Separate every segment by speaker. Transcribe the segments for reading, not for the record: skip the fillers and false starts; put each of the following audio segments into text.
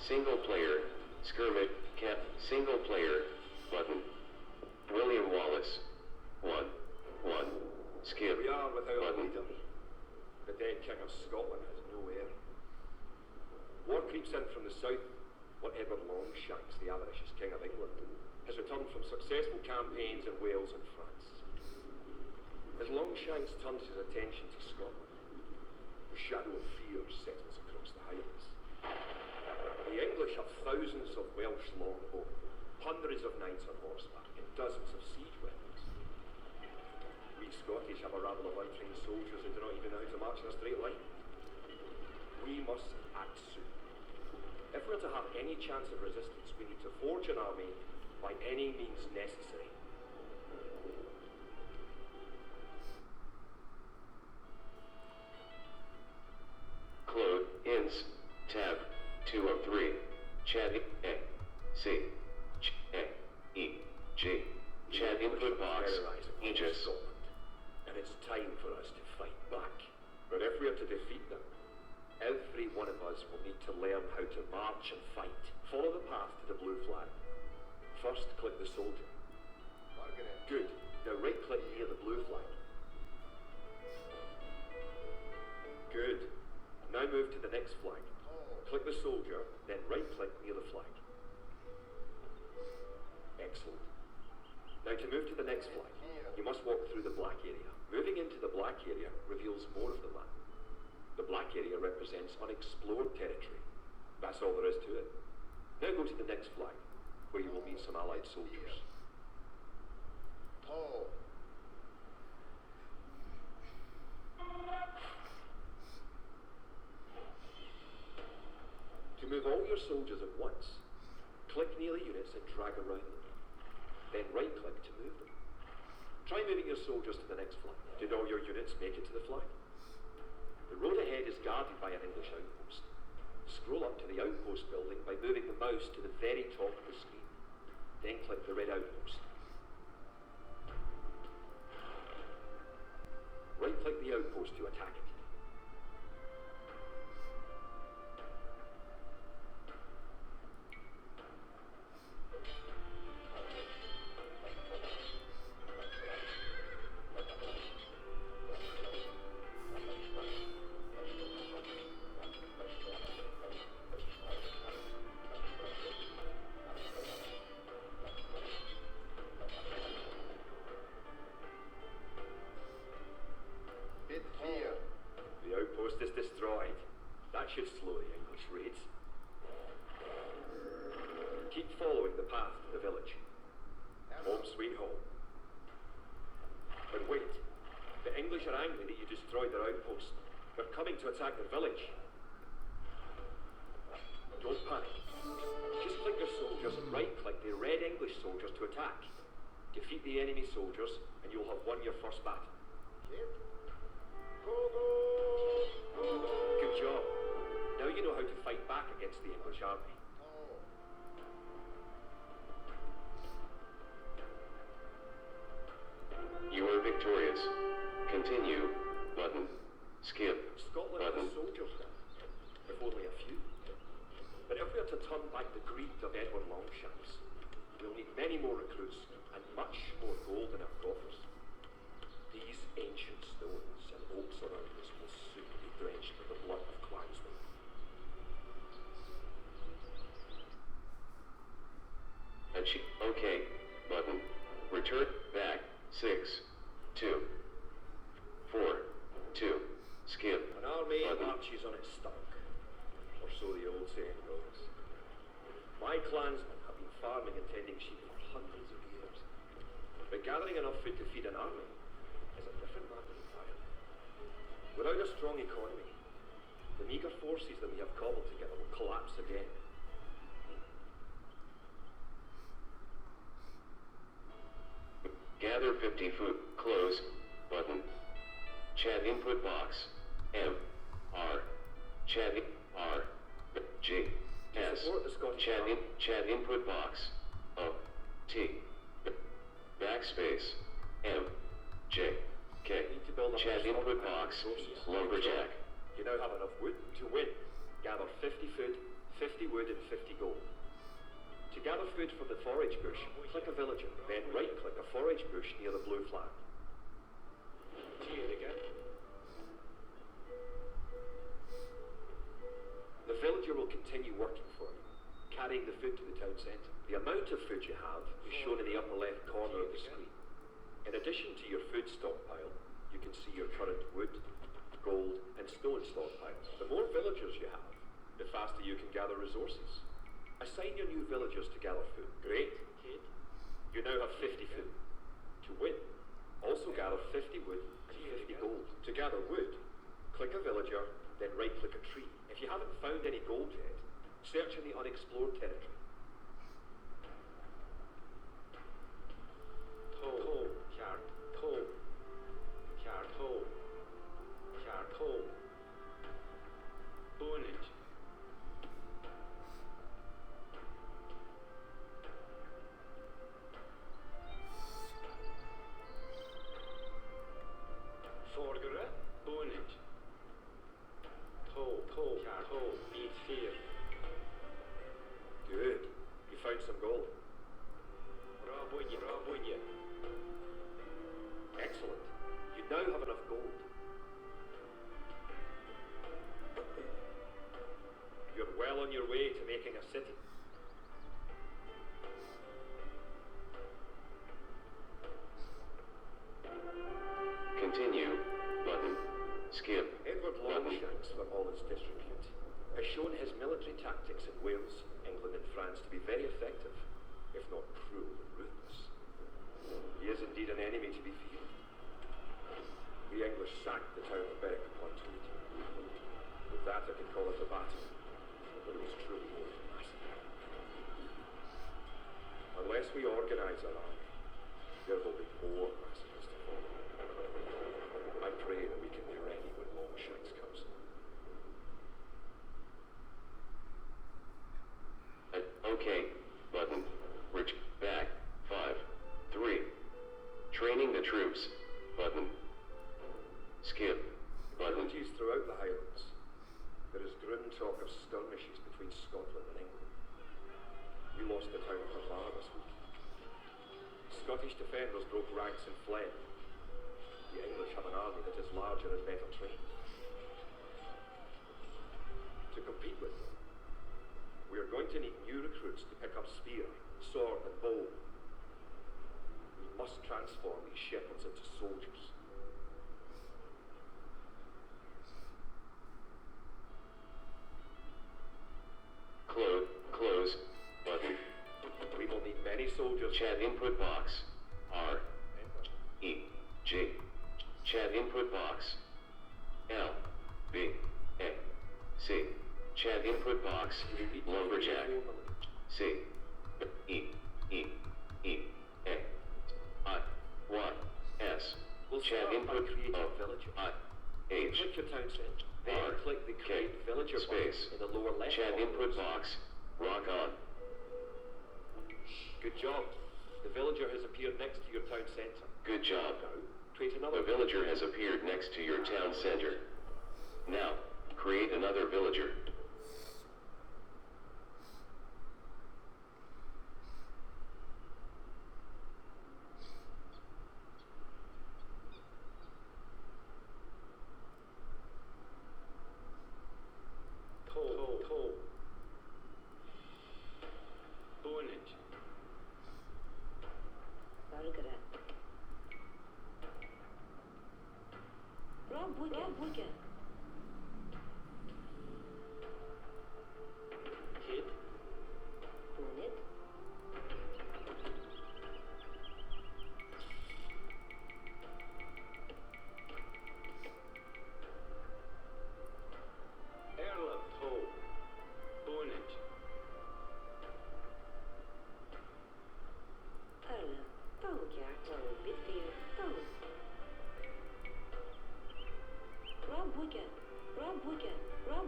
Speaker 1: Single player. Skirmish. Cap. Single player. Button. William Wallace. 1. Skip.
Speaker 2: We are without a
Speaker 1: Button.
Speaker 2: leader. The dead King of Scotland has no heir. War creeps in from the south. Whatever Longshanks, the avaricious King of England, has returned from successful campaigns in Wales and France. As Longshanks turns his attention to Scotland, the shadow of fear settles across the Highlands. The English have thousands of Welsh longbow, hundreds of knights on horseback, and dozens of siege weapons. We Scottish have a rabble of untrained soldiers who do not even know how to march in a straight line. We must act soon. If we're to have any chance of resistance, we need to forge an army by any means necessary.
Speaker 1: Claude, ins, tab, 2 of 3, chat, A, C, Ch, A, E, G, chat input box, Aegis.
Speaker 2: Scotland, and it's time for us to fight back. But if we are to defeat them, every one of us will need to learn how to march and fight. Follow the path to the blue flag. First, click the soldier. Good. Now right-click near the blue flag. Good. Now move to the next flag. Click the soldier, then right-click near the flag. Excellent. Now to move to the next flag, you must walk through the black area. Moving into the black area reveals more of the map. The black area represents unexplored territory. That's all there is to it. Now go to the next flag, where you will meet some allied soldiers. To move all your soldiers at once, click near the units and drag around them. Then right-click to move them. Try moving your soldiers to the next flag. Did all your units make it to the flag? The road ahead is guarded by an English outpost. Scroll up to the outpost building by moving the mouse to the very top of the screen. Then click the red outpost. Right-click the outpost to attack it. Is destroyed. That should slow the English raids. Keep following the path to the village. Home sweet home. But wait, the English are angry that you destroyed their outpost. They're coming to attack the village. Don't panic. Just click your soldiers and right-click the red English soldiers to attack. Defeat the enemy soldiers and you'll have won your first battle. Good job. Now you know how to fight back against the English army.
Speaker 1: You are victorious. Continue. Button. Skip.
Speaker 2: Scotland
Speaker 1: Button.
Speaker 2: has soldiers now, if only a few. But if we are to turn back the greed of Edward Longshanks, we'll need many more recruits and much more gold in our coffers. These ancient stones and oaks around us will soon be drenched with the blood of clansmen.
Speaker 1: Okay. Button. Return back. 6, 2, 4, 2. Skip.
Speaker 2: An army
Speaker 1: Button.
Speaker 2: marches on its stomach, or so the old saying goes. My clansmen have been farming and tending sheep for hundreds of years, but gathering enough food to feed an army is a different matter entirely. Without a strong economy, the meagre forces that we have cobbled together will collapse again.
Speaker 1: Gather 50 food. Close. Button. Chat input box. M. R. Chat R. G. S.
Speaker 2: Support the Scottish
Speaker 1: Chat
Speaker 2: Army.
Speaker 1: chat input box. O. T. Backspace. M. J. K.
Speaker 2: Need to build up
Speaker 1: Chat
Speaker 2: a strong
Speaker 1: input
Speaker 2: army
Speaker 1: box.
Speaker 2: forces.
Speaker 1: Lumberjack.
Speaker 2: You now have enough wood to win. Gather 50 food, 50 wood and 50 gold. To gather food for the forage bush, click a villager, then right-click a forage bush near the blue flag. The villager will continue working for you, carrying the food to the town centre. The amount of food you have is shown in the upper left corner of the screen. In addition to your food stockpile, you can see your current wood, gold and stone stockpile. The more villagers you have, the faster you can gather resources. Assign your new villagers to gather food. Great. You now have 50 food. To win, also gather 50 wood and 50 gold. To gather wood, click a villager, then right-click a tree. If you haven't found any gold yet, search in the unexplored territory. Good. You found some gold. Excellent. You now have enough gold. You're well on your way to making a city.
Speaker 1: Continue. Button. Skip.
Speaker 2: Edward Longshanks, for all his disrepute, has shown his military tactics in Wales, England and France to be very effective, if not cruel and ruthless. He is indeed an enemy to be feared. The English sacked the town of Berwick-upon-Tweed. With that I can call it a battle, but it was truly more than a massacre. Unless we organise our army, there will be more massacres to follow. I pray that we can be ready when Longshanks comes.
Speaker 1: Okay. Button. Rich. Back. 5. 3. Training the troops. Button. Skip. Button.
Speaker 2: Villages throughout the Highlands. There is grim talk of skirmishes between Scotland and England. We lost the town of Harvar this week. Scottish defenders broke ranks and fled. The English have an army that is larger and better trained. To compete with them, we are going to need new recruits to pick up spear, sword and bow. We must transform these shepherds into soldiers.
Speaker 1: Close. Button.
Speaker 2: We will need many soldiers.
Speaker 1: Chat input box. R. E. G. Chat input box. L. B. A. C. Chat input box. Lumberjack. C. E. E. E. A. I. Y. S.
Speaker 2: We'll
Speaker 1: Chat input
Speaker 2: of
Speaker 1: of
Speaker 2: villager.
Speaker 1: I. H.
Speaker 2: Click your town centre. Then
Speaker 1: R.
Speaker 2: click the
Speaker 1: K.
Speaker 2: create villager
Speaker 1: Space.
Speaker 2: button in the lower left
Speaker 1: Chat
Speaker 2: corner.
Speaker 1: input box. Rock on.
Speaker 2: Good job. The villager has appeared next to your town centre.
Speaker 1: Good job.
Speaker 2: Now, create another
Speaker 1: The villager has appeared next to your town center. Now, create another villager.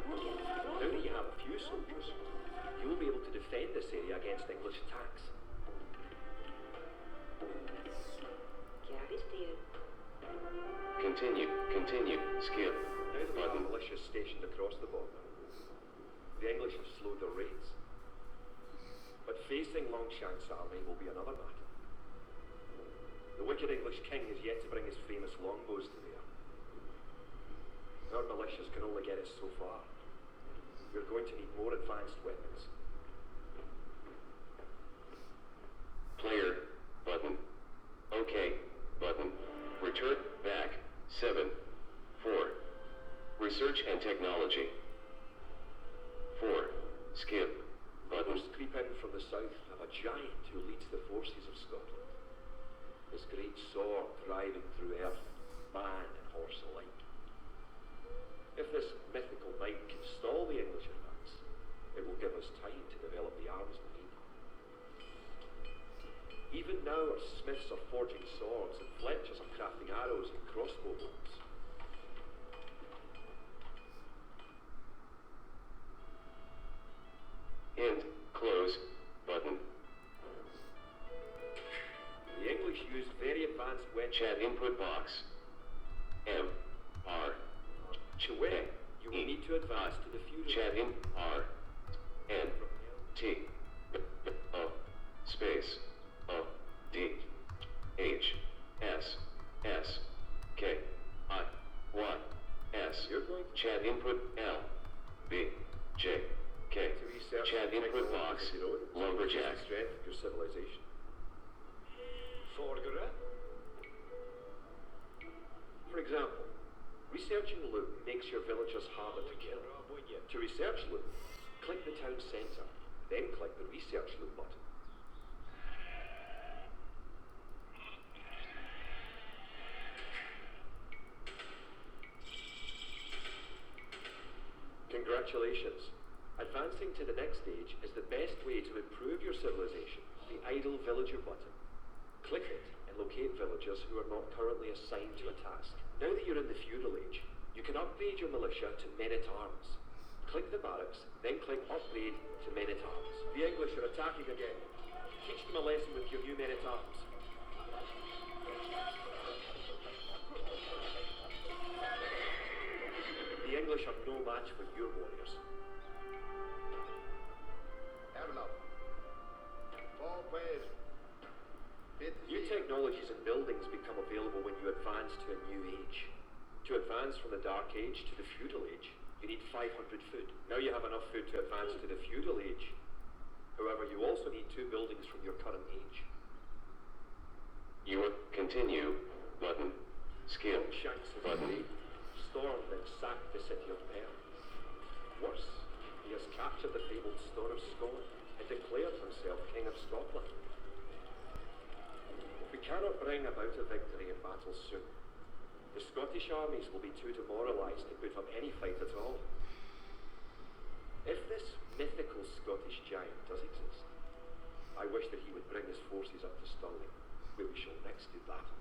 Speaker 2: Now that you have a few soldiers, you will be able to defend this area against English attacks.
Speaker 1: Continue. Skip.
Speaker 2: Now that we have
Speaker 1: Button.
Speaker 2: militias stationed across the border, The English have slowed their raids. But facing Longshank's army will be another matter. The wicked English king is yet to bring his famous longbows to bear. Our militias can only get us so far. We're going to need more advanced weapons.
Speaker 1: Player, button. OK, button. Return, back, 7, 4. Research and technology. 4. Skip, button.
Speaker 2: Others creep in from the south of a giant who leads the forces of Scotland. This great sword driving through earth, man and horse alike. If this mythical knight can stall the English advance, it will give us time to develop the arms we need. Even now our smiths are forging swords and fletchers are crafting arrows and crossbow bolts.
Speaker 1: End, close, button.
Speaker 2: The English use very advanced weapons.
Speaker 1: Chat input box. M, R,
Speaker 2: Chennai, you will need to advance to the feudal.
Speaker 1: Chat in R, N, T, O, space, O, D, H, S, S, K, I, Y, S.
Speaker 2: You're going to
Speaker 1: Chat input L, B, J, K.
Speaker 2: to research
Speaker 1: Chat input box,
Speaker 2: technologies of your own,
Speaker 1: lumberjack.
Speaker 2: the strength of your civilization. For example, researching loot makes your villagers harder to kill. To research loot, click the town centre, then click the research loot button. Congratulations. Advancing to the next stage is the best way to improve your civilization, the idle villager button. Click it and locate villagers who are not currently assigned to a task. Now that you're in the feudal age, you can upgrade your militia to men-at-arms. Click the barracks, then click upgrade to men-at-arms. The English are attacking again. Teach them a lesson with your new men-at-arms. The English are no match for your warriors. New technologies and buildings become available when you advance to a new age. To advance from the Dark Age to the Feudal Age, you need 500 food. Now you have enough food to advance to the Feudal Age. However, you also need 2 buildings from your current age.
Speaker 1: Your continue, button. Skip,
Speaker 2: Shanks has
Speaker 1: button.
Speaker 2: stormed and sacked the city of Perth. Worse, he has captured the fabled Store of Scotland and declared himself King of Scotland. We cannot bring about a victory in battle soon. The Scottish armies will be too demoralised to put up any fight at all. If this mythical Scottish giant does exist, I wish that he would bring his forces up to Stirling, where we shall next do battle.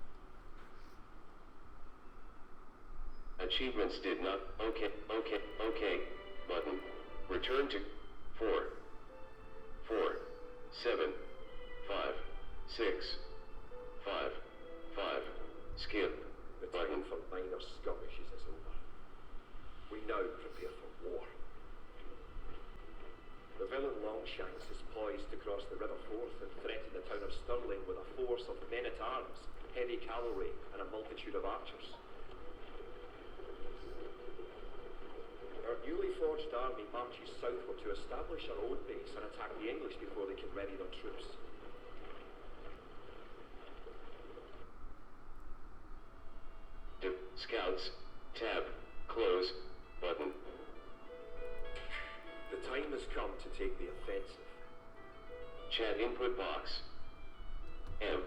Speaker 1: Achievements did not. OK, button. Return to 4, 4, 7, 5, 6, 5, 5. Skip,
Speaker 2: The
Speaker 1: button.
Speaker 2: time for minor skirmishes is over. We now prepare for war. The villain Longshanks is poised to cross the River Forth and threaten the town of Stirling with a force of men-at-arms, heavy cavalry, and a multitude of archers. Our newly forged army marches southward to establish our own base and attack the English before they can ready their troops.
Speaker 1: Scouts, tab, close, button.
Speaker 2: The time has come to take the offensive.
Speaker 1: Chat input box. M,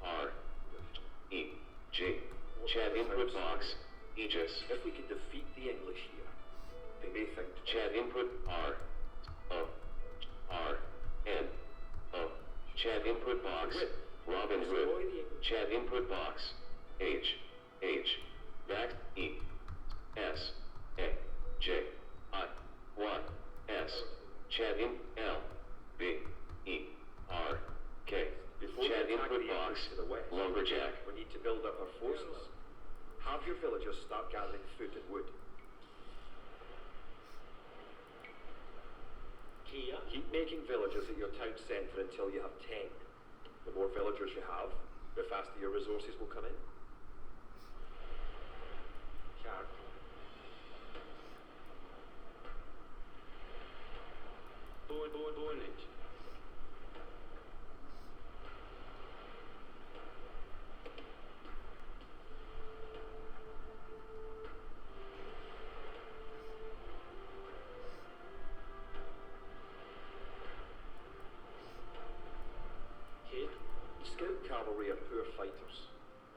Speaker 1: R, E, G. Chat input box. Aegis.
Speaker 2: If we can defeat the English here, they may think
Speaker 1: Chat input R, O, R, N, O. Chat input box. Robin Hood. Chat input box. H, H. Back E, S, A, J, I, Y, S. Chat in L, B, E, R, K.
Speaker 2: before
Speaker 1: Chat
Speaker 2: we attack
Speaker 1: input
Speaker 2: the
Speaker 1: box.
Speaker 2: English to the west,
Speaker 1: Lumberjack.
Speaker 2: we need to build up our forces. Have your villagers start gathering food and wood. Keep making villages at your town centre until you have 10. The more villagers you have, the faster your resources will come in. Sharp. Bonage. Scout cavalry are poor fighters,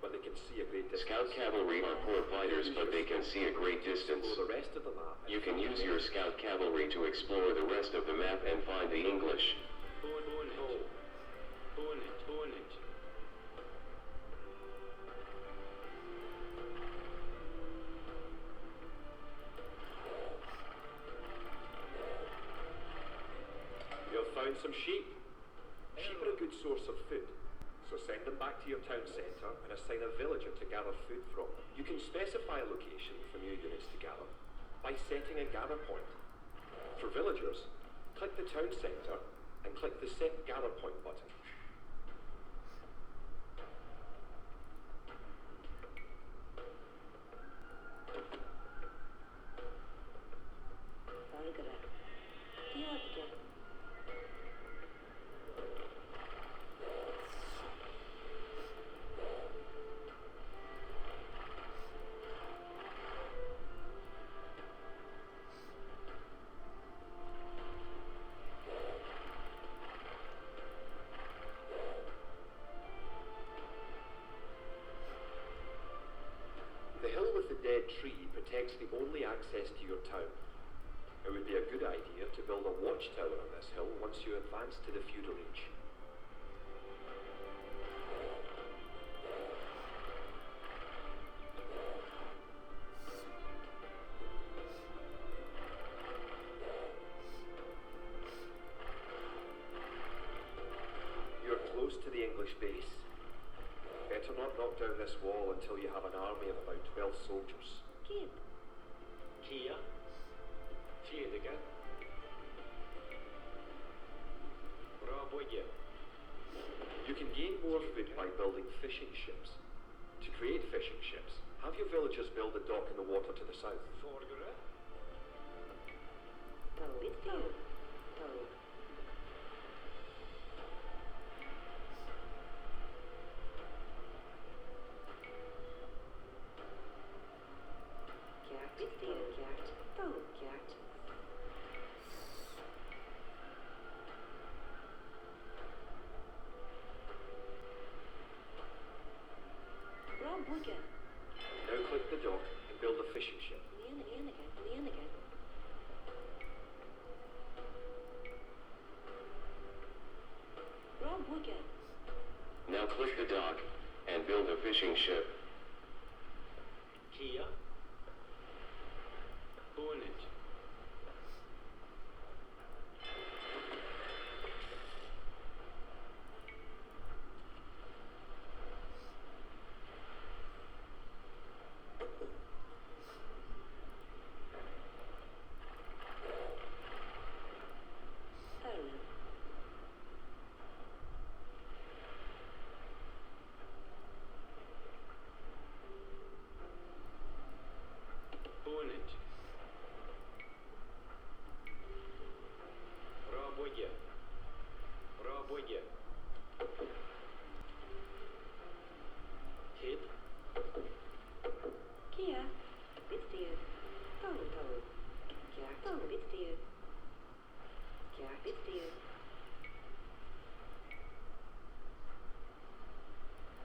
Speaker 2: but they can see a great distance.
Speaker 1: Scout cavalry are poor fighters, but they can see a great distance.
Speaker 2: Explore the rest of the map.
Speaker 1: You can use your scout cavalry to explore the rest of the map and find the English.
Speaker 2: Bonage. You've found some sheep. Sheep are a good source of food, so send them back to your town centre and assign a villager to gather food from them. You can specify a location for new units to gather by setting a gather point. For villagers, click the town centre and click the Set Gather Point button. Tree protects the only access to your town. It would be a good idea to build a watchtower on this hill once you advance to the feudal reach. You're close to the English base. Better not knock down this wall until you have an army of about 12 soldiers.
Speaker 3: Keep.
Speaker 2: Kia. Fedega. Raboye. You can gain more food by building fishing ships. To create fishing ships, have your villagers build a dock in the water to the south.
Speaker 3: Toad.
Speaker 2: Now click the dock and build a fishing ship.
Speaker 1: Now click the dock and build a fishing ship.
Speaker 2: Kia. Bonage. Raboye. Hit.
Speaker 3: Kia. Bitstier. Toad. Bitstier.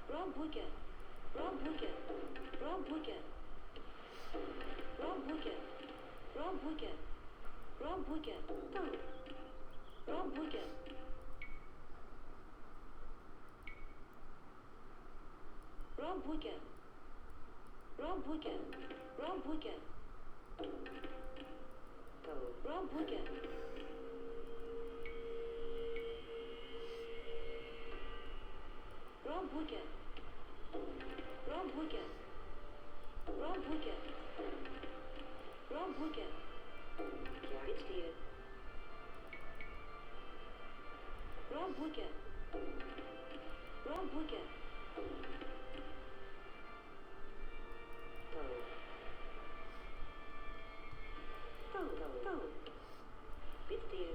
Speaker 3: Raboye. Rob Wicket. Rob Wicket. Go. Bit dear.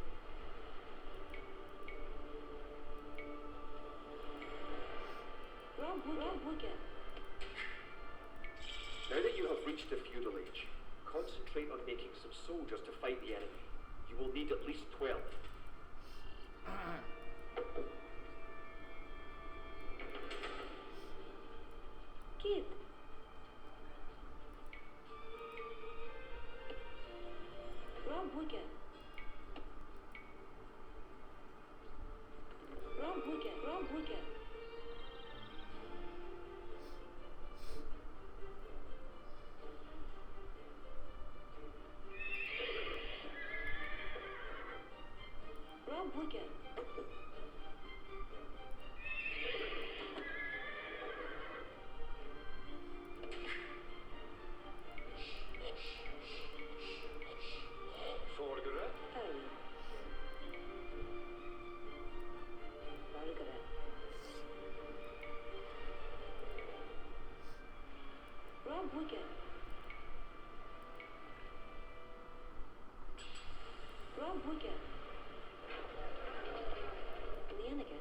Speaker 3: Rob Wicket.
Speaker 2: Now that you have reached the feudal age, concentrate on making some soldiers to fight the enemy. You will need at least 12.
Speaker 3: Kid. Rob Wicket. Rob Wicket. Rob Wicket. Rob Wicket.
Speaker 2: Forgere.
Speaker 3: Oh. Margaret. Rob Wicket. Rob Wicket. Leoniga.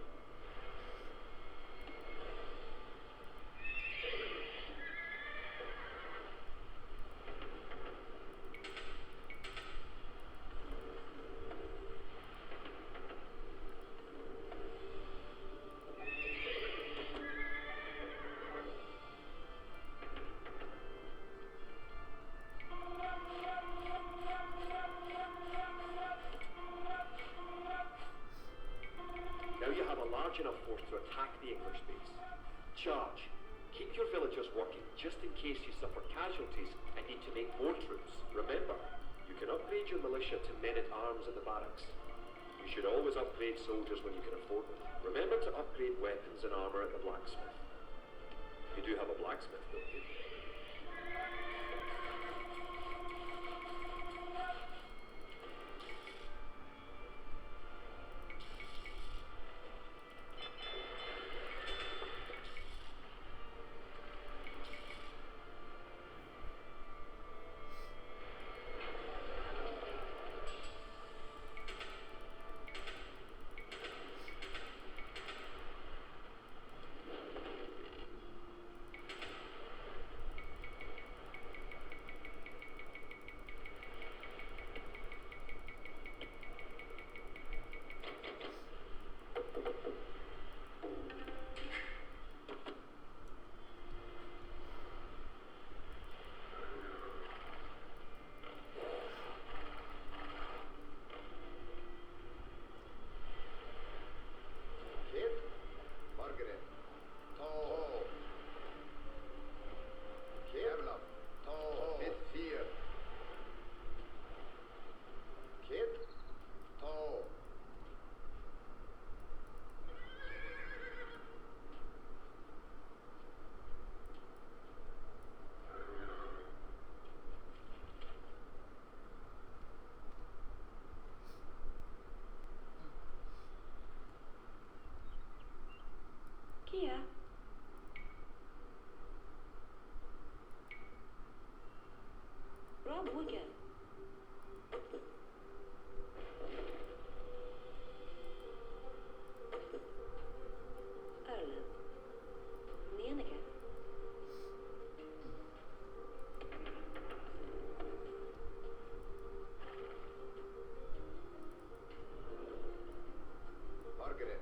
Speaker 2: Now you have a large enough force to attack the English base. Charge. Keep your villagers working just in case you suffer casualties and need to make more troops. Remember, you can upgrade your militia to men-at-arms at the barracks. You should always upgrade soldiers when you can afford them. Remember to upgrade weapons and armor at the blacksmith. You do have a blacksmith, don't you?
Speaker 3: Kia. Rob Wicket. Erlen. Leoniga.
Speaker 2: Margaret.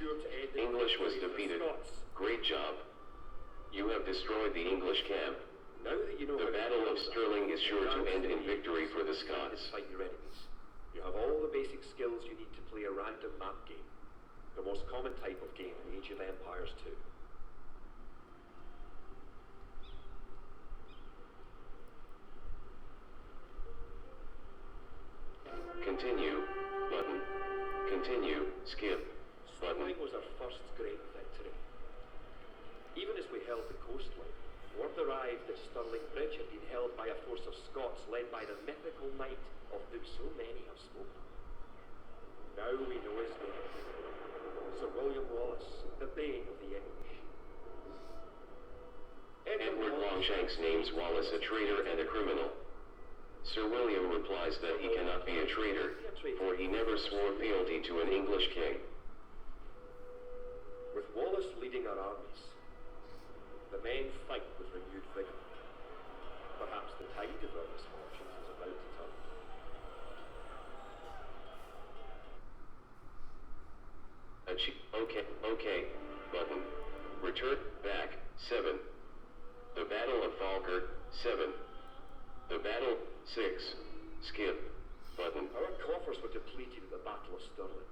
Speaker 2: sure to end
Speaker 1: English was
Speaker 2: victory for
Speaker 1: defeated.
Speaker 2: Scots.
Speaker 1: Great job. You have destroyed the English camp.
Speaker 2: Now that you know
Speaker 1: The
Speaker 2: how to
Speaker 1: Battle of
Speaker 2: do that,
Speaker 1: Stirling is sure to end in victory for the
Speaker 2: you can
Speaker 1: Scots.
Speaker 2: fight your enemies. You have all the basic skills you need to play a random map game. The most common type of game in Age of Empires 2.
Speaker 1: Continue. Button. Continue. Skip. Button.
Speaker 2: Stirling was our first great victory. Even as we held the coastline, word arrived that Stirling Bridge had been held by a force of Scots led by the mythical knight of whom so many have spoken. Now we know his name. Sir William Wallace, the bane of the English.
Speaker 1: Edward Longshanks names Wallace a traitor and a criminal. Sir William replies that he cannot be a traitor, for he never swore fealty to an English king.
Speaker 2: With Wallace leading our armies, the men fight with renewed vigour. Perhaps the tide of our misfortunes is about to turn.
Speaker 1: Okay. Button. Return back. 7. The Battle of Falkirk. 7. The Battle. 6. Skip. Button.
Speaker 2: Our coffers were depleted at the Battle of Stirling.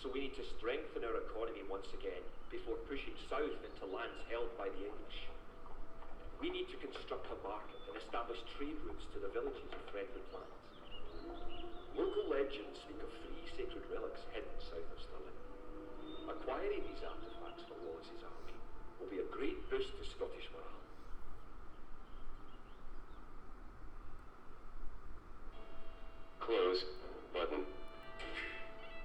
Speaker 2: So we need to strengthen our economy once again before pushing south into lands held by the English. We need to construct a market and establish trade routes to the villages of friendly lands. Local legends speak of 3 sacred relics hidden south of Stirling. Acquiring these artifacts for Wallace's army will be a great boost to Scottish morale.
Speaker 1: Close. Button.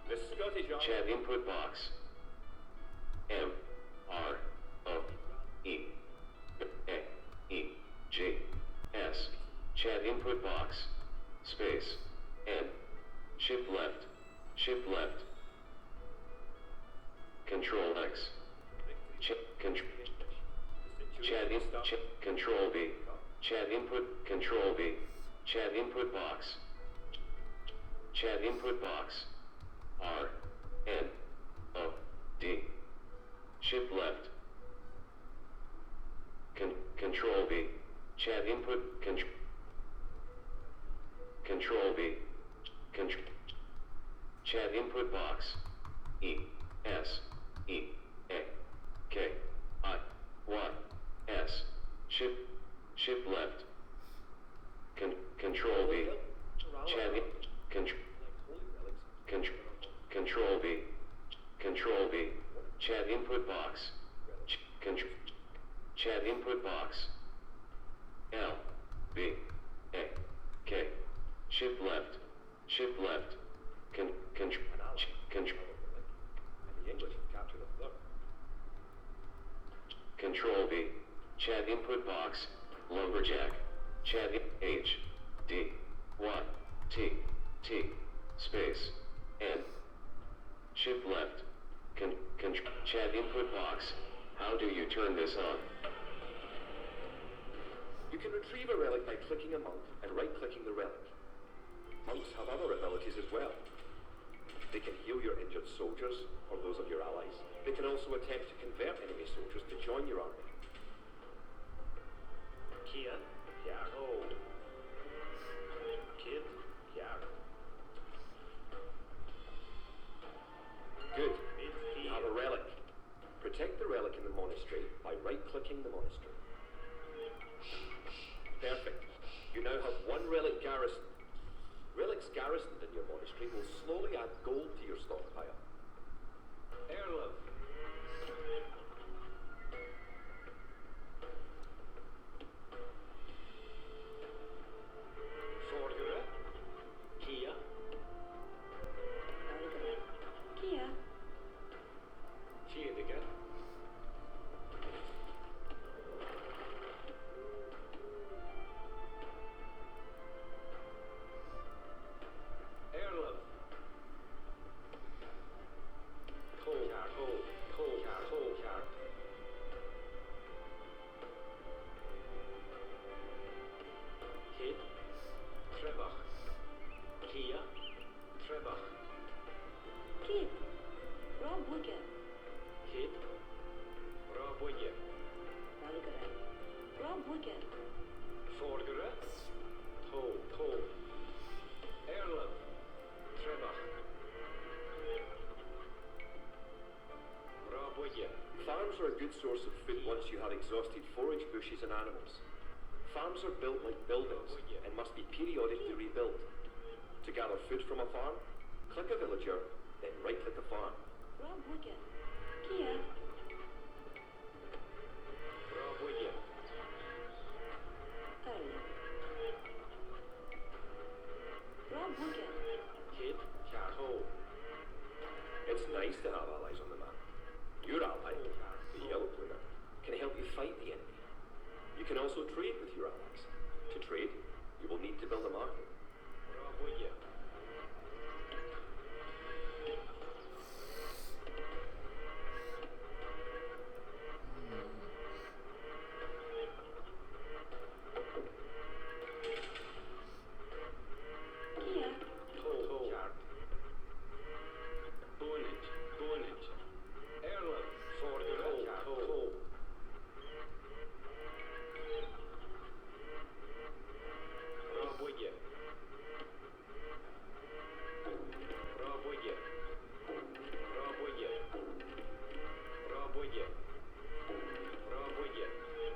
Speaker 2: The Scottish army...
Speaker 1: Chat input box. M. R. O. E. A. E. G. S. Chat input box. Space. N. Shift left. Shift left. Control X. Control V. Chat input. Control V. Chat input box. Chat input box. R. N. O. D. Shift left. Control V. Chat input. Control V. Chat input box. E. S. E. A. K. I. Y. S. Shift left. Control V. Chat in. Control V. Control V. Chat input box. Chat input box. L. B. A. K. Shift left. Shift left.
Speaker 2: And the English have captured a third.
Speaker 1: Control V. Chat input box. Lumberjack. Chat H. D. Y. T. T. Space. N. Shift left. Chat input box. How do you turn this on?
Speaker 2: You can retrieve a relic by clicking a monk and right-clicking the relic. Monks have other abilities as well. They can heal your injured soldiers, or those of your allies. They can also attempt to convert enemy soldiers to join your army. Kia, Yago. Kid, Yago. Good. You have a relic. Protect the relic in the monastery by right-clicking the monastery. Perfect. You now have one relic garrison. Relics garrisoned in your monastery will slowly add gold to your stockpile. Heirloom. Forgere. Kia.
Speaker 3: Kia.
Speaker 2: Tjenige. Heirloom. Yago. Farms are a good source of food once you have exhausted forage bushes and animals. Farms are built like buildings and must be periodically rebuilt. To gather food from a farm, click a villager, then right-click a farm.
Speaker 3: Rob Wigan. Kia.
Speaker 2: Rob Wigan.
Speaker 3: Earl. Rob Wigan.
Speaker 2: Kid, Cattle. It's nice to have allies on the map. Your ally, the yellow player, can help you fight the enemy. You can also trade with your allies. To trade, you will need to build a market. Rob Wigan.
Speaker 3: Kia.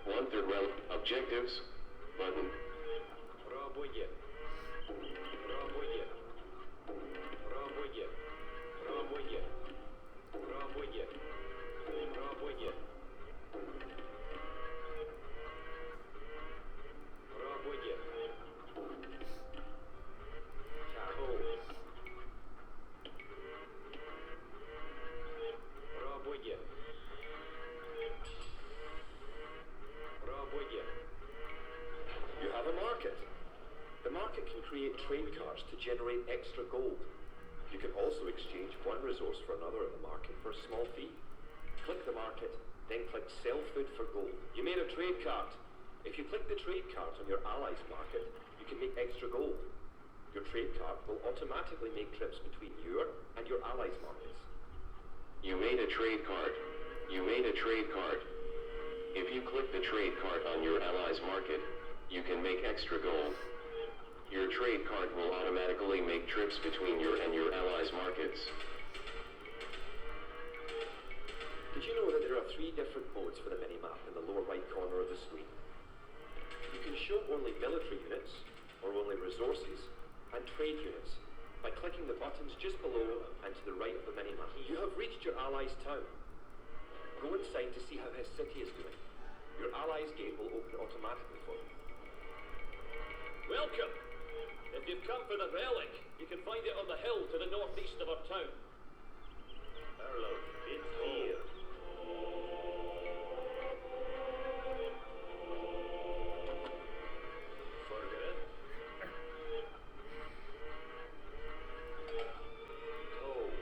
Speaker 1: One-third round objectives button.
Speaker 2: You have a market. The market can create trade cards to generate extra gold. You can also exchange one resource for another in the market for a small fee. Click the market, then click Sell Food for Gold. You made a trade card. If you click the trade card on your ally's market, you can make extra gold. Your trade card will automatically make trips between your and your ally's markets.
Speaker 1: You made a trade card. You made a trade card. If you click the trade card on your ally's market, you can make extra gold. Your trade card will automatically make trips between your and your allies' markets.
Speaker 2: Did you know that there are 3 different modes for the minimap in the lower right corner of the screen? You can show only military units, or only resources, and trade units by clicking the buttons just below and to the right of the minimap. You have reached your ally's town. Go inside to see how his city is doing. Your ally's gate will open automatically for you.
Speaker 4: Welcome! If you've come for the relic, you can find it on the hill to the northeast of our town.
Speaker 2: Hello, it's here. Forget it. Oh.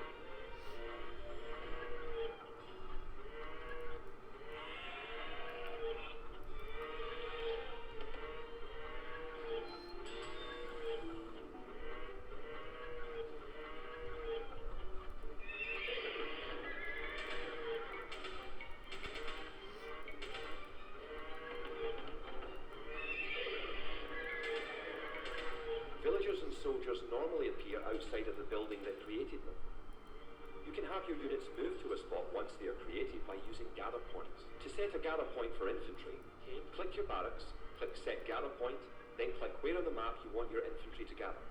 Speaker 2: Villagers and soldiers normally appear outside of the building that created them. You can have your units move to a spot once they are created by using gather points. To set a gather point for infantry, click your barracks, click Set Gather Point, then click where on the map you want your infantry to gather.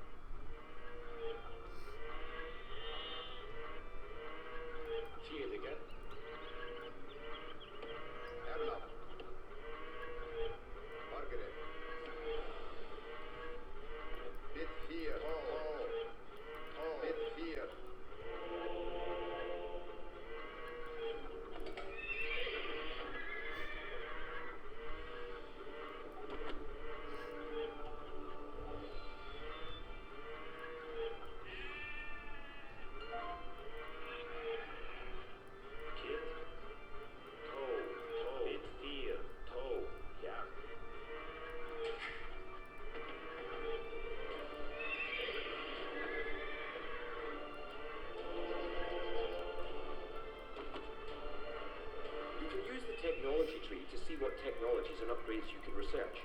Speaker 2: Technology tree to see what technologies and upgrades you can research.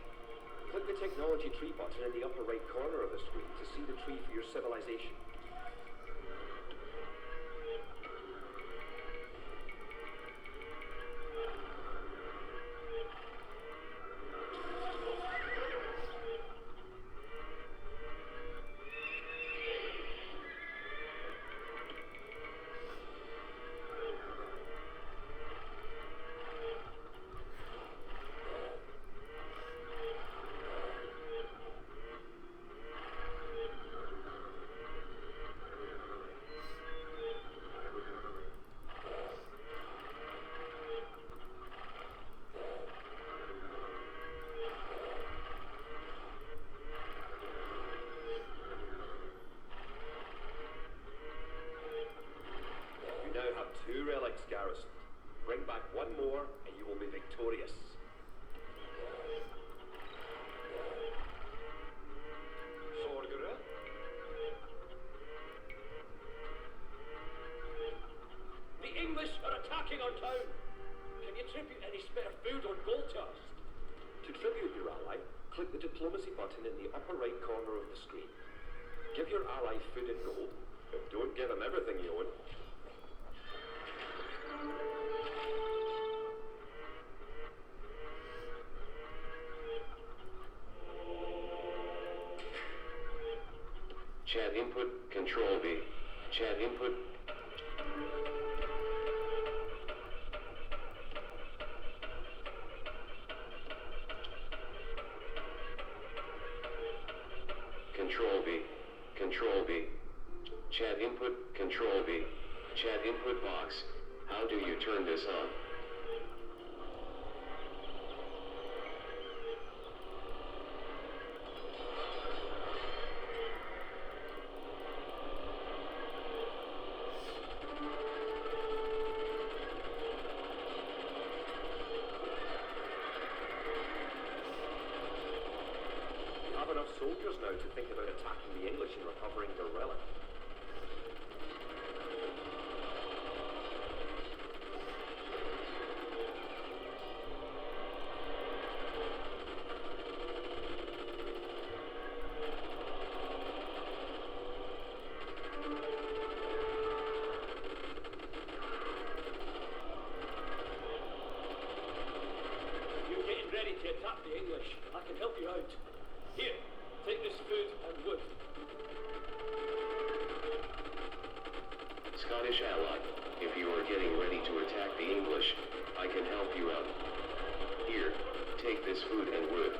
Speaker 2: Click the technology tree button in the upper right corner of the screen to see the tree for your civilization. back one more, and you will be victorious. Sorgere?
Speaker 4: The English are attacking our town. Can you tribute any spare food or gold to us?
Speaker 2: To tribute your ally, click the diplomacy button in the upper right corner of the screen. Give your ally food and gold, but don't give him everything you own.
Speaker 1: Chat input, Control V. Chat input. Control V. Control V. Chat input, Control V. Chat input box. How do you turn this on?
Speaker 2: You have enough soldiers now to think about attacking the English and recovering their relic.
Speaker 4: You're getting ready to attack the English. I can help you out. Here, take this food and wood.
Speaker 1: Scottish ally, if you are getting ready to attack the English, I can help you out. Here, take this food and wood.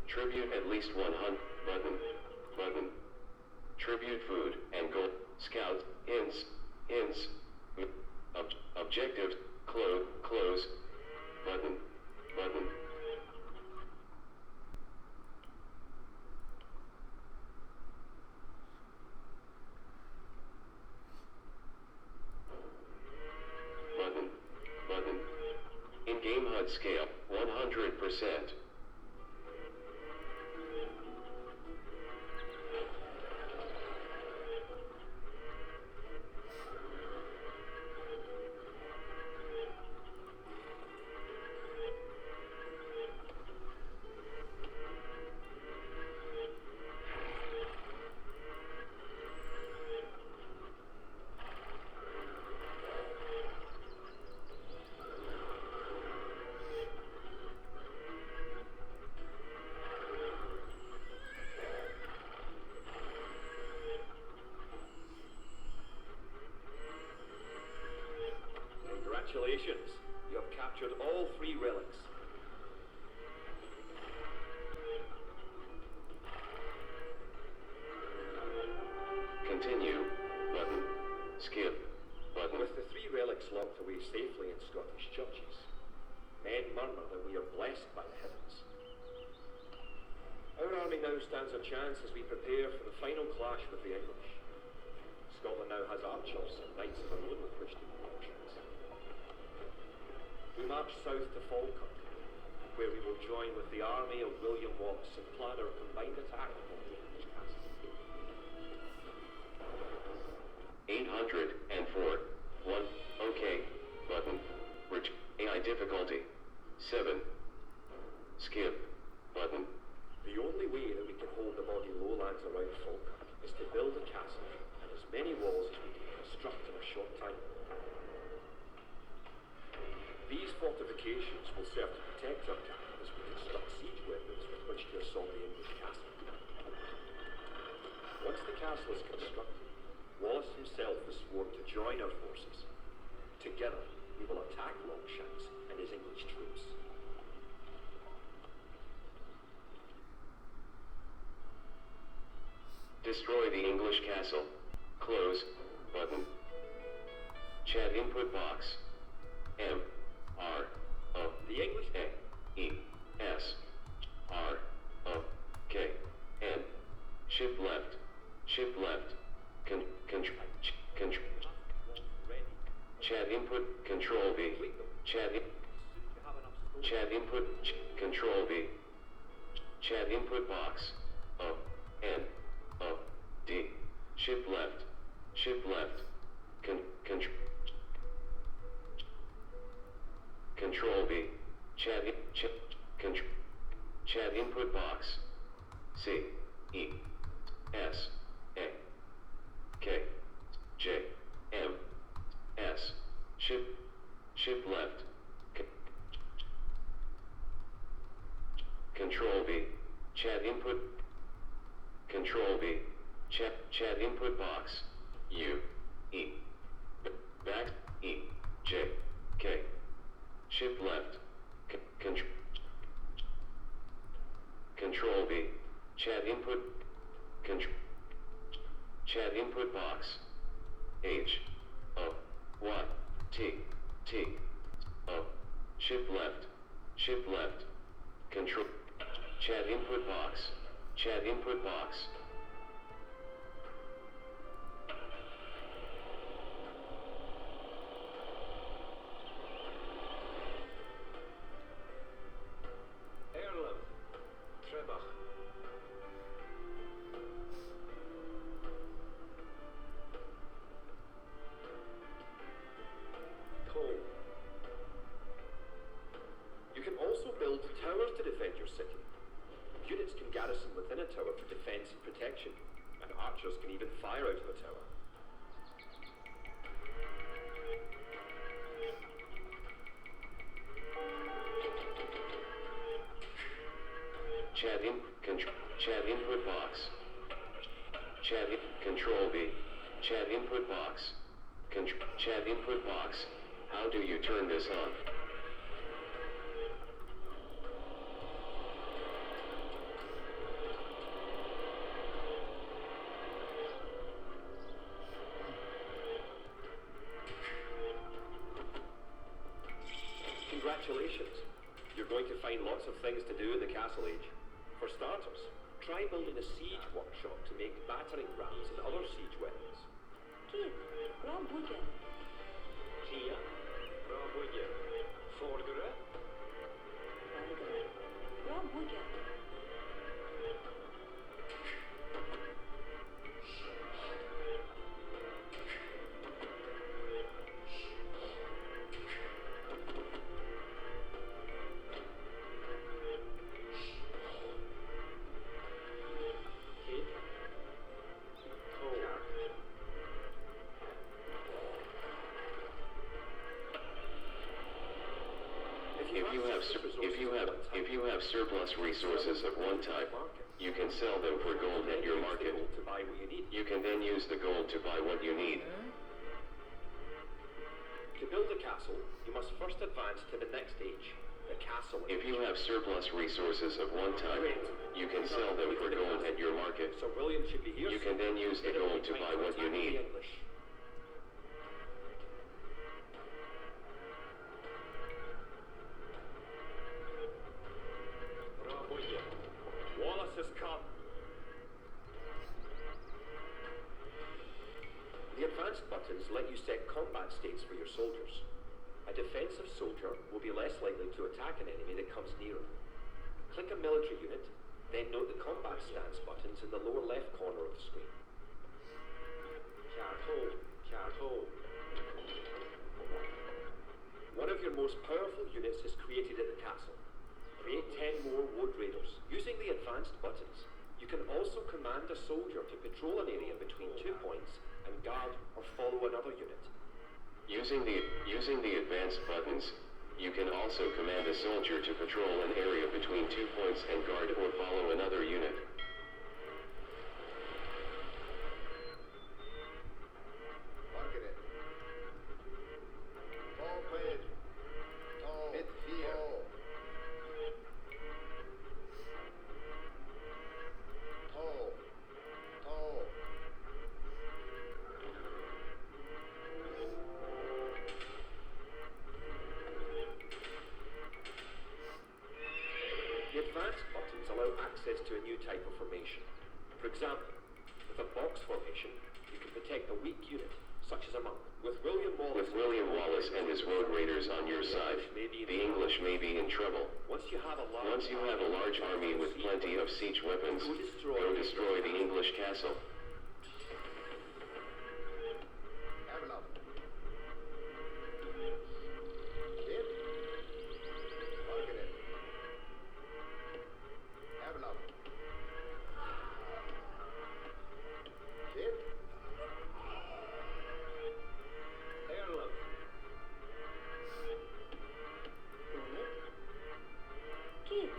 Speaker 1: Tribute at least 100. Button. Tribute food and gold. Scout. Ins. Objectives. Close. Button. Button. In-game HUD scale, 100%.
Speaker 2: Congratulations. You have captured all 3 relics.
Speaker 1: Continue. Button. Skip. Button.
Speaker 2: With the 3 relics locked away safely in Scottish churches, men murmur that we are blessed by the heavens. Our army now stands a chance as we prepare for the final clash with the English. Scotland now has archers and knights of our own with which to meet our troops. We march south to Falkirk, where we will join with the army of William Wallace and plan our combined attack upon the English castle.
Speaker 1: 804. 1. OK. Button. AI difficulty. 7. Skip. Button.
Speaker 2: The only way that we can hold the boggy lowlands around Falkirk is to build a castle and as many walls as we can construct in a short time. These fortifications will serve to protect our capital as we construct siege weapons with which to assault the English castle. Once the castle is constructed, Wallace himself is sworn to join our forces. Together, we will attack Longshanks and his English troops.
Speaker 1: Destroy the English castle. Close. Button. Chat input box. M. R. O.
Speaker 2: The English
Speaker 1: A. E. S. R. O. K. N. Shift left. Shift left. Chat input. Control V. Chat input. Control V. Chat input box. O. N. O. D. Shift left. Shift left. Control V. Chat input box. C. E. S. A. K. J. M. S. Shift left. Control V. Chat input. Control V. Chat input box. U. E. Back. E. J. K. Shift left. Control V. Chat input. Chat input box. H. O. Y. T. T. O. Shift left. Shift left. Control. Chat input box. Chat input box.
Speaker 2: Erlem. Trebach. Cole. You can also build towers to defend your city. Units can garrison within a tower for defense and protection, and archers can even fire out of a tower.
Speaker 1: Chat input box. Control V. Chat input box. Chat input box. How do you turn this on?
Speaker 2: Congratulations. You're going to find lots of things to do in the Castle Age. For starters, try building a siege workshop to make battering rams and other siege weapons.
Speaker 3: Kid, Rob Wigan.
Speaker 2: Kia, Rabuja, Forgere,
Speaker 3: Rob Wigan.
Speaker 2: Kid, Cole.
Speaker 1: If you have surplus resources of one type, you can sell them for gold at your market.
Speaker 2: To buy what you need.
Speaker 1: You can then use the gold to buy what you need.
Speaker 2: To build a castle, you must first advance to the next age, the castle age.
Speaker 1: If you have surplus resources of one type, you can sell them for gold at your market.
Speaker 2: Sir William should be here.
Speaker 1: You can then use the gold to buy what you need.
Speaker 2: Wallace has come. The advanced buttons let you set combat states for your soldiers. A defensive soldier will be less likely to attack an enemy that comes near him. Click a military unit, then note the combat stance buttons in the lower left corner of the screen. One of your most powerful units is created at the castle. Create 10 more Wood Raiders. Using the advanced buttons, you can also command a soldier to patrol an area between 2 points and guard or follow another unit.
Speaker 1: Using the advanced buttons, you can also command a soldier to patrol an area between 2 points and guard or follow another unit.
Speaker 2: The advanced buttons allow access to a new type of formation. For example, with a box formation, you can protect a weak unit, such as a monk. With William Wallace
Speaker 1: and his Road Raiders on your side, the English may be in trouble.
Speaker 2: Once you have a
Speaker 1: large army with plenty of siege weapons, go destroy the English castle.
Speaker 3: Kid.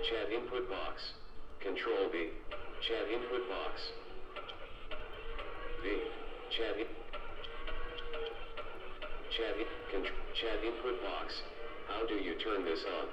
Speaker 1: Chat input box. Control V. Chat input box. V. Chat input box. How do you turn this on?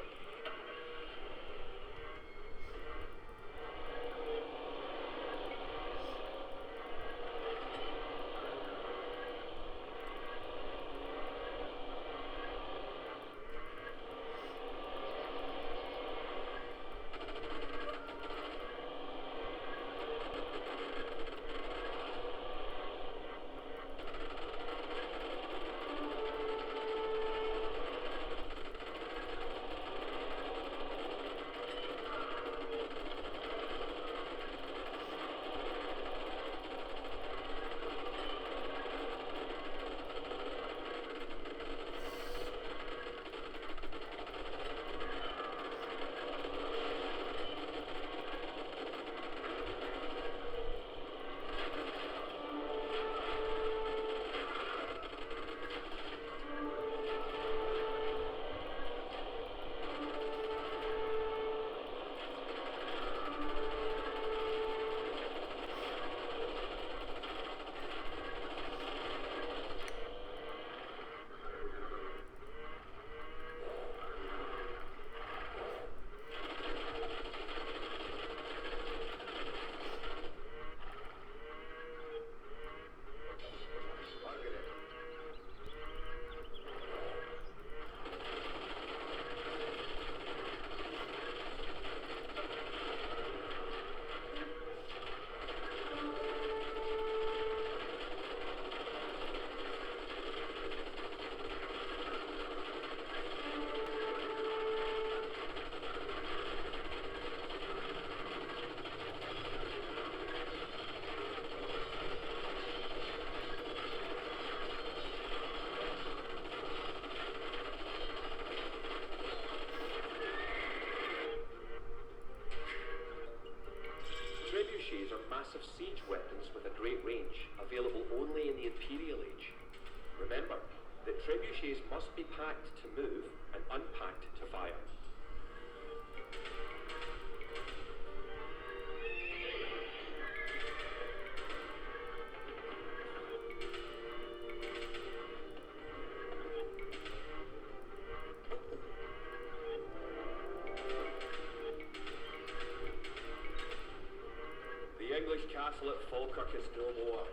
Speaker 2: massive siege weapons with a great range, available only in the Imperial Age. Remember that trebuchets must be packed to move and unpacked to fire. The English castle at Falkirk is no more.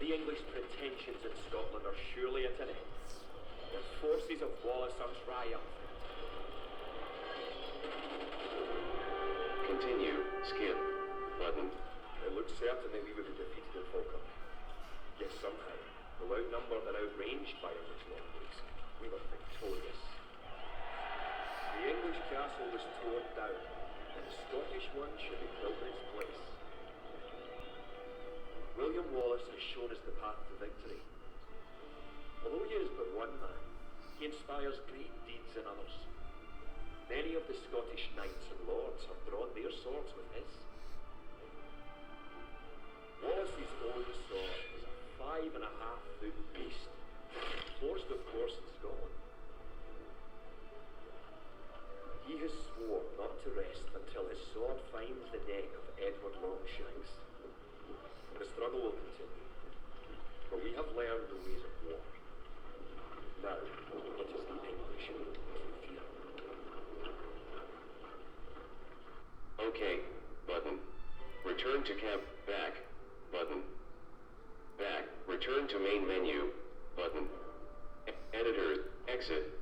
Speaker 2: The English pretensions in Scotland are surely at an end. The forces of Wallace are triumphant.
Speaker 1: Continue, skip, button.
Speaker 2: It looked certain that we would be defeated in Falkirk. Yet somehow, though outnumbered and outranged by English longbows, we were victorious. The English castle was torn down, and the Scottish one should be built in its place. William Wallace has shown us the path to victory. Although he is but one man, he inspires great deeds in others. Many of the Scottish knights and lords have drawn their swords with his. Wallace's own sword is a 5.5-foot beast, forged of course in Scotland. He has sworn not to rest until his sword finds the neck of Edward Longshanks. The struggle will continue, for we have learned the ways of war. Now, it is the English who fear.
Speaker 1: Okay, button. Return to camp, back, button. Back, return to main menu, button. Editor, exit,